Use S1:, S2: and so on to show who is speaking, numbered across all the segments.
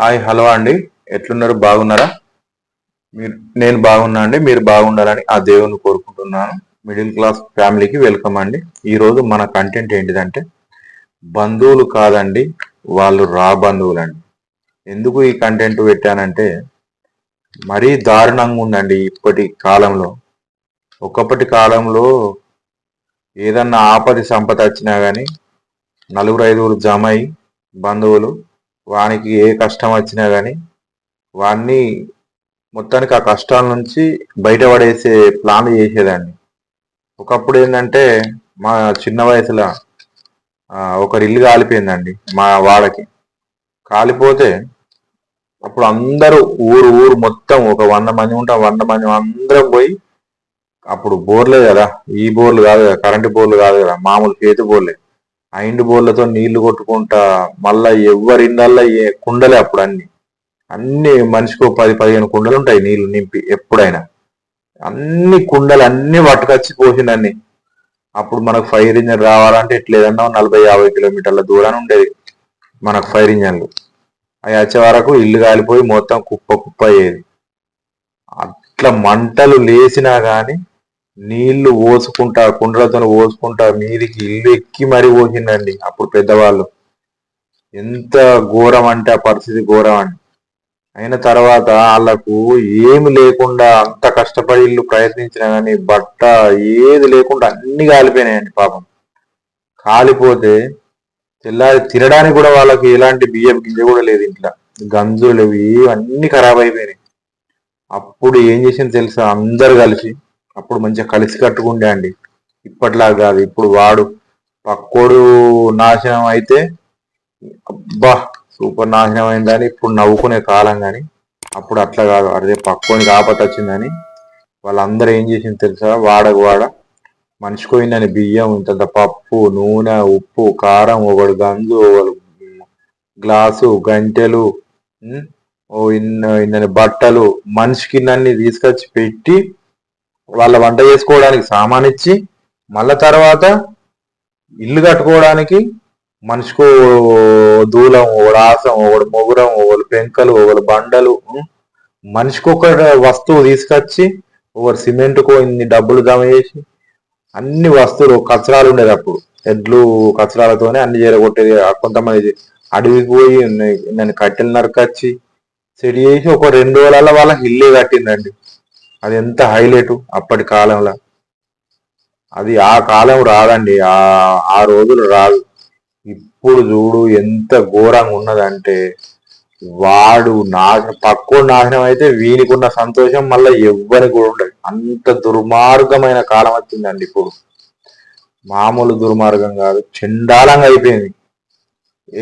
S1: Hi hello అండి. ఎట్లున్నారు? బాగున్నారా? మీరు నేను బాగున్నా అండి. మీరు బాగుండాలని ఆ దేవుని కోరుకుంటున్నాను. మిడిల్ క్లాస్ ఫ్యామిలీకి వెల్కమ్ అండి. ఈరోజు మన కంటెంట్ ఏంటిదంటే బంధువులు కాదండి, వాళ్ళు రా బంధువులండి. ఎందుకు ఈ కంటెంట్ పెట్టానంటే మరీ దారుణంగా ఉందండి ఇప్పటి కాలంలో. ఒకప్పటి కాలంలో ఏదన్నా ఆపది సంపద వచ్చినా కానీ నలుగురు ఐదుగురు జమై బంధువులు వానికి ఏ కష్టం వచ్చినా కానీ వాన్ని మొత్తానికి ఆ కష్టాల నుంచి బయటపడేసే ప్లాన్ చేసేదండి. ఒకప్పుడు ఏంటంటే మా చిన్న వయసులో ఒకరి ఇల్లు కాలిపోయిందండి మా వాళ్ళకి. కాలిపోతే అప్పుడు అందరూ ఊరు ఊరు మొత్తం ఒక 100 మంది ఉంటాం, 100 మంది అందరం పోయి, అప్పుడు బోర్లే కదా, ఈ బోర్లు కాదు కదా, కరెంటు బోర్లు కాదు కదా, మామూలు చేతి బోర్లే. ఆ ఇంటి బోర్లతో నీళ్లు కొట్టుకుంటా మళ్ళా ఎవరి ఇళ్ళల్లో కుండలే అప్పుడు అన్ని మనిషికి 10-15 కుండలు ఉంటాయి నీళ్లు నింపి ఎప్పుడైనా. అన్ని కుండలు అన్ని పట్టుకొచ్చి పోసిండన్ని. అప్పుడు మనకు ఫైర్ ఇంజన్ రావాలంటే ఎట్లేదన్నా 40-50 కిలోమీటర్ల దూరాన్ని ఉండేది మనకు ఫైర్ ఇంజన్లు. అవి వచ్చే వరకు ఇల్లు కాలిపోయి మొత్తం కుప్ప కుప్ప అయ్యేది. అట్లా మంటలు లేచినా గాని నీళ్లు పోసుకుంటా కుండలతో పోసుకుంటా మీదికి ఇల్లు ఎక్కి మరీ పోసిండండి అప్పుడు పెద్దవాళ్ళు. ఎంత ఘోరం అంటే ఆ పరిస్థితి ఘోరం అండి. అయిన తర్వాత వాళ్ళకు ఏమి లేకుండా అంత కష్టపడి ఇల్లు ప్రయత్నించినా కానీ బట్ట ఏది లేకుండా అన్ని కాలిపోయినాయండి పాపం. కాలిపోతే తెల్లారి తినడానికి కూడా వాళ్ళకి ఎలాంటి బియ్యం గింజ కూడా లేదు ఇంట్లో. గంజులు అన్ని ఖరాబ్ అయిపోయినాయి. అప్పుడు ఏం చేసింది తెలుసా? అందరు కలిసి అప్పుడు మంచిగా కలిసి కట్టుకుండే అండి. ఇప్పట్లా కాదు. ఇప్పుడు వాడు పక్కోడు నాశనం అయితే అబ్బా సూపర్ నాశనం అయిందని ఇప్పుడు నవ్వుకునే కాలం. కానీ అప్పుడు అట్లా కాదు. అదే పక్కోనికి ఆపత వచ్చిందని వాళ్ళందరూ ఏం చేసింది తెలుసా? వాడకు వాడ మనిషికి పోయిందని బియ్యం, ఇంత పప్పు, నూనె, ఉప్పు, కారం, ఒకడు గంజు, ఒకడు గ్లాసు, గంటెలు, ఇన్నని బట్టలు, మనిషికి ఇన్నన్ని తీసుకొచ్చి పెట్టి వాళ్ళ వంట చేసుకోవడానికి సామాన్ ఇచ్చి మళ్ళా తర్వాత ఇల్లు కట్టుకోవడానికి మనిషికో దూలం, ఒకడు ఆసం, ఒకడు మొగురం, ఒకడు పెంకలు, ఒకడు బండలు, మనిషికి ఒక వస్తువు తీసుకొచ్చి ఒకరు సిమెంట్కో ఇన్ని డబ్బులు జమ చేసి అన్ని వస్తువులు కచరాలు ఉండేది అప్పుడు. ఎడ్లు కచరాలతోనే అన్ని చేరగొట్టేది. కొంతమంది అడవికి పోయి నన్ను కట్టెలు నరకచ్చి సెట్ చేసి ఒక 2 రోజులలో వాళ్ళకి ఇల్లే కట్టిందండి. అది ఎంత హైలైట్ అప్పటి కాలంలో. అది ఆ కాలం రాదండి, ఆ రోజులు రాదు. ఇప్పుడు చూడు ఎంత ఘోరంగా ఉన్నదంటే వాడు పక్కోడు నాశనం అయితే వీనికి ఉన్న సంతోషం మళ్ళీ ఎవ్వరికి కూడా ఉండదు. అంత దుర్మార్గమైన కాలం వచ్చిందండి ఇప్పుడు. మామూలు దుర్మార్గం కాదు, చండాలంగా అయిపోయింది.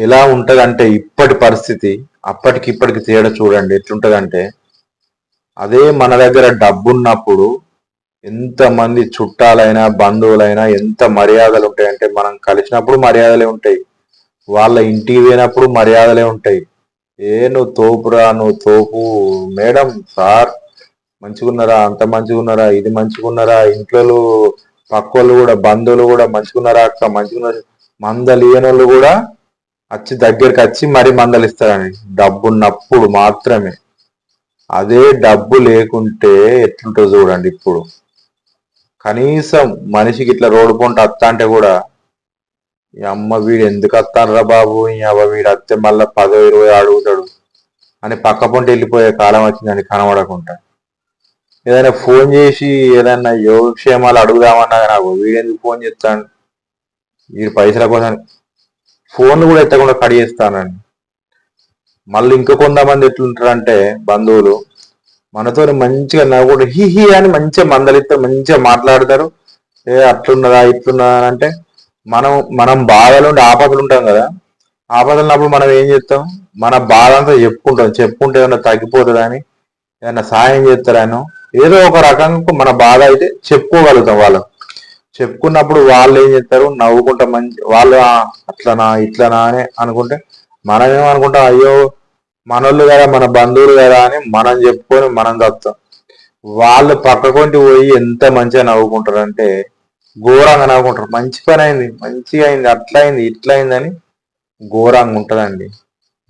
S1: ఎలా ఉంటదంటే ఇప్పటి పరిస్థితి అప్పటికి ఇప్పటికి తేడా చూడండి ఎట్లుంటదంటే, అదే మన దగ్గర డబ్బున్నప్పుడు ఎంతమంది చుట్టాలైనా బంధువులైనా ఎంత మర్యాదలు ఉంటాయంటే, మనం కలిసినప్పుడు మర్యాదలే ఉంటాయి, వాళ్ళ ఇంటికి పోయినప్పుడు మర్యాదలే ఉంటాయి. నువ్వు తోపురా, నువ్వు తోపు మేడం, సార్ మంచిగున్నారా, అంత మంచిగున్నారా, ఇది మంచిగున్నారా, ఇంట్లో పక్కోళ్ళు కూడా బంధువులు కూడా మంచిగున్నారా అక్క, మంచిగున్నారు. మందలియనోళ్ళు కూడా వచ్చి దగ్గరికి వచ్చి మరి మందలిస్తారని డబ్బున్నప్పుడు మాత్రమే. అదే డబ్బు లేకుంటే ఎట్లుంటుందో చూడండి ఇప్పుడు. కనీసం మనిషికి ఇట్లా రోడ్డు పొంట అత్తా అంటే కూడా ఈ అమ్మ వీడు ఎందుకు వస్తానరా బాబు, ఈ అవ్వ వీడు వస్తే మళ్ళీ 10-20 అడుగుతాడు అని పక్క పొంట వెళ్ళిపోయే కాలం వచ్చిందని కనబడకుండా. ఏదైనా ఫోన్ చేసి ఏదైనా యోగక్షేమాలు అడుగుదామన్నా నాకు వీడెందుకు ఫోన్ చేస్తాను, వీడు పైసల కోసం ఫోన్లు కూడా ఎత్తకుండా కడిగేస్తానండి. మళ్ళీ ఇంకా కొంతమంది ఎట్లుంటారంటే బంధువులు మనతో మంచిగా నవ్వుకుంటూ హీ అని మంచిగా మందలిస్తారు, మంచిగా మాట్లాడతారు. అట్లున్నదా ఇట్లున్నదా అని అంటే మనం బాధలు ఉండి ఆపదలు ఉంటాం కదా, ఆపదలున్నప్పుడు మనం ఏం చేస్తాం? మన బాధ అంతా చెప్పుకుంటే ఏదైనా తగ్గిపోతుందని, ఏదైనా సాయం చేస్తారనో ఏదో ఒక రకంగా మన బాధ అయితే చెప్పుకోగలుగుతాం. వాళ్ళు చెప్పుకున్నప్పుడు వాళ్ళు ఏం చేస్తారు? నవ్వుకుంటా వాళ్ళు అట్లనా ఇట్లనా అని అనుకుంటే మనమేమనుకుంటాం? అయ్యో మనోళ్ళు కదా, మన బంధువులు కదా అని మనం చెప్పుకొని మనం తప్పుతాం. వాళ్ళు పక్కకొంటి పోయి ఎంత మంచిగా నవ్వుకుంటారు అంటే ఘోరంగా నవ్వుకుంటారు. మంచి పని అయింది, మంచిగా అయింది, అట్లా అయింది ఇట్లా అయిందని ఘోరంగా ఉంటదండి.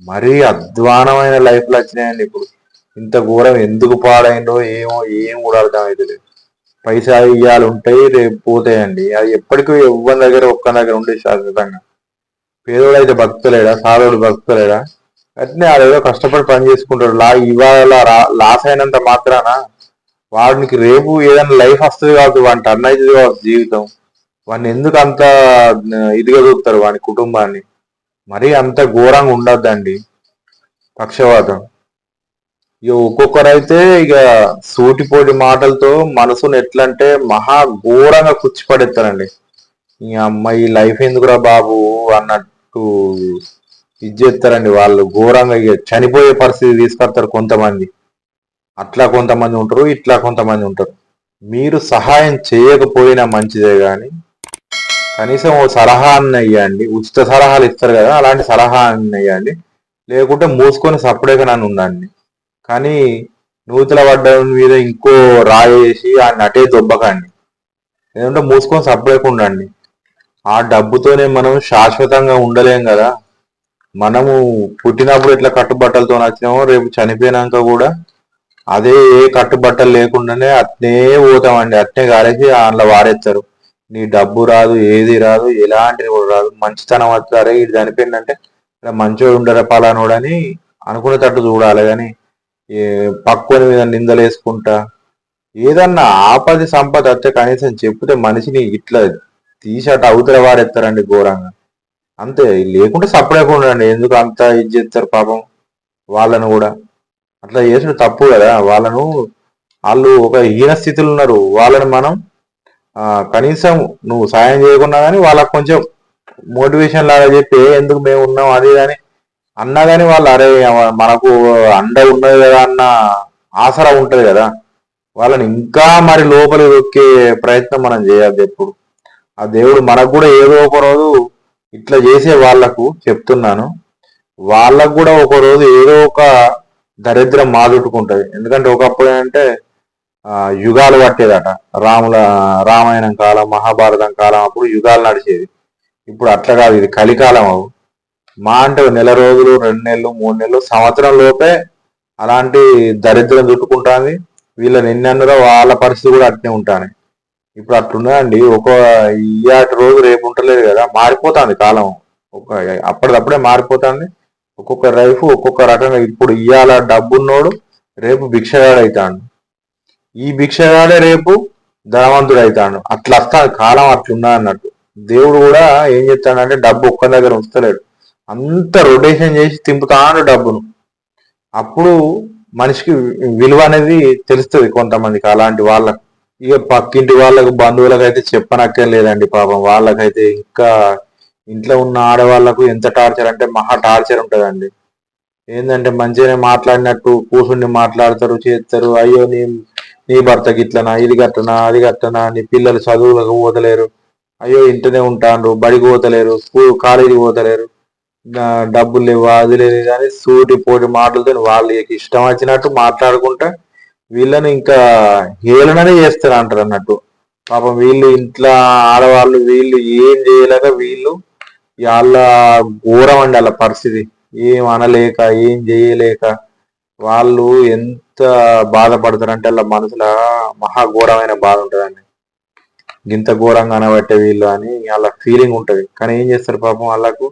S1: మరీ అధ్వానమైన లైఫ్లు వచ్చినాయండి ఇప్పుడు. ఇంత ఘోరం ఎందుకు పాడైందో ఏమో ఏం కూడా అర్థం అవుతలేదు. పైసా ఇయ్యాలు ఉంటాయి, రేపు పోతాయండి. అది ఎప్పటికీ ఎవ్వరి దగ్గర ఒక్క దగ్గర ఉండే శాశ్వతంగా. పేదోడు అయితే బతుకుతలేడా, సాదోడు బతుకుతలేడా? అట్నే ఆడేదో కష్టపడి పని చేసుకుంటాడు. ఇవాళ లాస్ అయినంత మాత్రాన వాడికి రేపు ఏదైనా లైఫ్ వస్తుంది కావచ్చు, వాడిని టర్న్ అవుతుంది కావచ్చు జీవితం. వాడిని ఎందుకు అంత ఇదిగా చూస్తారు వాని కుటుంబాన్ని? మరీ అంత ఘోరంగా ఉండొద్దండి పక్షవాతం. ఇక ఒక్కొక్కరైతే ఇక సూటిపోటి మాటలతో మనసును ఎట్లంటే మహా ఘోరంగా కూర్చిపడేస్తారండి. ఈ అమ్మాయి లైఫ్ ఎందుకురా బాబు అన్నట్టు ఇది చేస్తారండి. వాళ్ళు ఘోరంగా ఇక చనిపోయే పరిస్థితి తీసుకొస్తారు కొంతమంది. అట్లా కొంతమంది ఉంటారు, ఇట్లా కొంతమంది ఉంటారు. మీరు సహాయం చేయకపోయినా మంచిదే కానీ కనీసం ఓ సలహా అయ్యండి. ఉచిత సలహాలు ఇస్తారు కదా, అలాంటి సలహా అయ్యండి. లేకుంటే మూసుకొని సపరేట్గా నన్ను ఉండండి. కానీ నూతుల పడ్డ మీద ఇంకో రాయేసి ఆ నటే దొబ్బకండి. ఎందుకంటే మూసుకొని సపరేట్గా ఉండండి. ఆ డబ్బుతోనే మనం శాశ్వతంగా ఉండలేం కదా. మనము పుట్టినప్పుడు ఇట్లా కట్టుబట్టలతో వచ్చినామో రేపు చనిపోయినాక కూడా అదే ఏ కట్టుబట్టలు లేకుండానే అట్నే పోతామండి. అట్నే కాలేసి అందులో వారేస్తారు. నీ డబ్బు రాదు, ఏది రాదు, ఎలాంటిది కూడా రాదు. మంచితనం వస్తారే ఇది చనిపోయిందంటే ఇలా మంచోడు ఉండరా పలానోడని అనుకునేటట్టు చూడాలి. కానీ పక్కుని మీద నిందలు వేసుకుంటా ఏదన్నా ఆపది సంపద వస్తే కనీసం చెప్తే మనిషిని ఇట్లా తీసాట అవతల వారెత్తారండి ఘోరంగా. అంతే, లేకుంటే సపరేట్ ఉండండి. ఎందుకు అంత ఇది చేస్తారు పాపం వాళ్ళను కూడా. అట్లా చేసుడు తప్పు కదా. వాళ్ళు ఒక హీన స్థితిలో ఉన్నారు. వాళ్ళని మనం కనీసం నువ్వు సాయం చేయకున్నా కానీ వాళ్ళకు కొంచెం మోటివేషన్ లాగా చెప్పి ఎందుకు మేము ఉన్నాం అది అని అన్నా కానీ వాళ్ళు అరే మనకు అండ ఉన్నది కదా అన్న ఆసరా ఉంటది కదా. వాళ్ళని ఇంకా మరి లోపలికి దొక్కే ప్రయత్నం మనం చేయద్దు ఎప్పుడు. ఆ దేవుడు మనకు కూడా ఏదో ఒక రోజు ఇట్లా చేసే వాళ్లకు చెప్తున్నాను, వాళ్ళకు కూడా ఒక రోజు ఏదో ఒక దరిద్రం మాదుట్టుకుంటది. ఎందుకంటే ఒకప్పుడు ఏంటంటే యుగాలు పట్టేదట. రామాయణం కాలం, మహాభారతం కాలం అప్పుడు యుగాలు నడిచేది. ఇప్పుడు అట్లా కాదు, ఇది కలికాలం. అవు మా అంటే నెల రోజులు, 2 నెలలు, 3 నెలలు, సంవత్సరం లోపే అలాంటి దరిద్రం చుట్టుకుంటుంది. వీళ్ళని ఎన్నెన్నరో వాళ్ళ పరిస్థితి కూడా అట్నే ఉంటాను. ఇప్పుడు అట్లున్నదండి. ఇయాటి రోజు రేపు ఉంటలేదు కదా, మారిపోతుంది కాలం. అప్పటిదప్పుడే మారిపోతుంది. ఒక్కొక్క లైఫ్ ఒక్కొక్క రకంగా. ఇప్పుడు ఇవాళ డబ్బున్నోడు రేపు భిక్షగాడు అవుతాడు, ఈ భిక్షగాడే రేపు ధనవంతుడు అవుతాడు. అట్లా వస్తాడు కాలం, అట్లున్నా అన్నట్టు. దేవుడు కూడా ఏం చెప్తాడంటే డబ్బు ఒక్క దగ్గర ఉంచలేడు, అంత రొటేషన్ చేసి తింపుతాడు డబ్బును. అప్పుడు మనిషికి విలువ అనేది తెలుస్తుంది కొంతమందికి. అలాంటి వాళ్ళకు ఇక పక్కింటి వాళ్ళకు, బంధువులకు అయితే చెప్పనక్కర్లేదండి పాపం. వాళ్ళకైతే ఇంకా ఇంట్లో ఉన్న ఆడవాళ్లకు ఎంత టార్చర్ అంటే మహా టార్చర్ ఉంటుందండి. ఏంటంటే మంచిగానే మాట్లాడినట్టు కూర్చుని మాట్లాడతారు, చేస్తారు. అయ్యో నీ భర్తకి ఇట్లనా, ఇది కట్టనా, అది కట్టనా, నీ పిల్లలు చదువులకు పోతలేరు, అయ్యో ఇంటనే ఉంటారు, బడికి పోతలేరు, కాలేజీకి పోతలేరు, డబ్బులు లేవు, అది లేదు కానీ సూటి పోటి మాటలతో వాళ్ళు ఇష్టం వచ్చినట్టు మాట్లాడుకుంటా వీళ్ళని ఇంకా హేళననే చేస్తారు అంటారు అన్నట్టు. పాపం వీళ్ళు ఇంట్లో ఆడవాళ్ళు వీళ్ళు ఏం చేయలేక వీళ్ళు వాళ్ళ ఘోరం అండి వాళ్ళ పరిస్థితి. ఏం అనలేక ఏం చేయలేక వాళ్ళు ఎంత బాధపడతారంటే వాళ్ళ మనసులో మహాఘోరమైన బాధ ఉంటుందండి. ఇంత ఘోరంగా అనబట్టే వీళ్ళు అని వాళ్ళ ఫీలింగ్ ఉంటుంది. కానీ ఏం చేస్తారు పాపం, వాళ్ళకు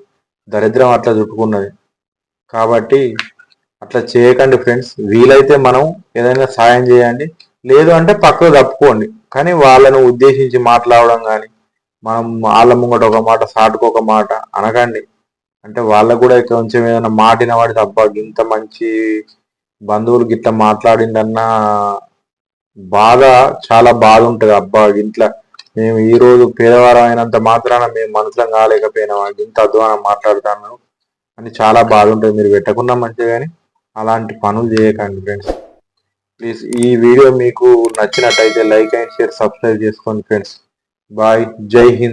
S1: దరిద్రం అట్లా చుట్టుకున్నది. కాబట్టి అట్లా చేయకండి ఫ్రెండ్స్. వీలైతే మనం ఏదైనా సాయం చేయండి, లేదు అంటే పక్కకు తప్పుకోండి. కానీ వాళ్ళను ఉద్దేశించి మాట్లాడడం కానీ మనం వాళ్ళ ముంగట ఒక మాట సాటుకు ఒక మాట అనకండి. అంటే వాళ్ళకు కూడా కొంచెం ఏదైనా మాటిన వాడి తప్ప ఇంత మంచి బంధువులు గిట్లా మాట్లాడిందన్నా బాధ, చాలా బాధ ఉంటుంది. అబ్బా ఇంట్లో మేము ఈ రోజు పేదవారం అయినంత మాత్రాన మేము మనుషులం కాలేకపోయినా ఇంత అధ్వానం మాట్లాడుతాను అని చాలా బాధ ఉంటుంది. మీరు పెట్టకున్నా మంచిగా కానీ అలాంటి పనులు చేయకండి ఫ్రెండ్స్. ప్లీజ్ ఈ వీడియో మీకు నచ్చినట్టయితే లైక్ అండ్ షేర్, సబ్స్క్రైబ్ చేసుకోండి ఫ్రెండ్స్. బాయ్, జై హింద్.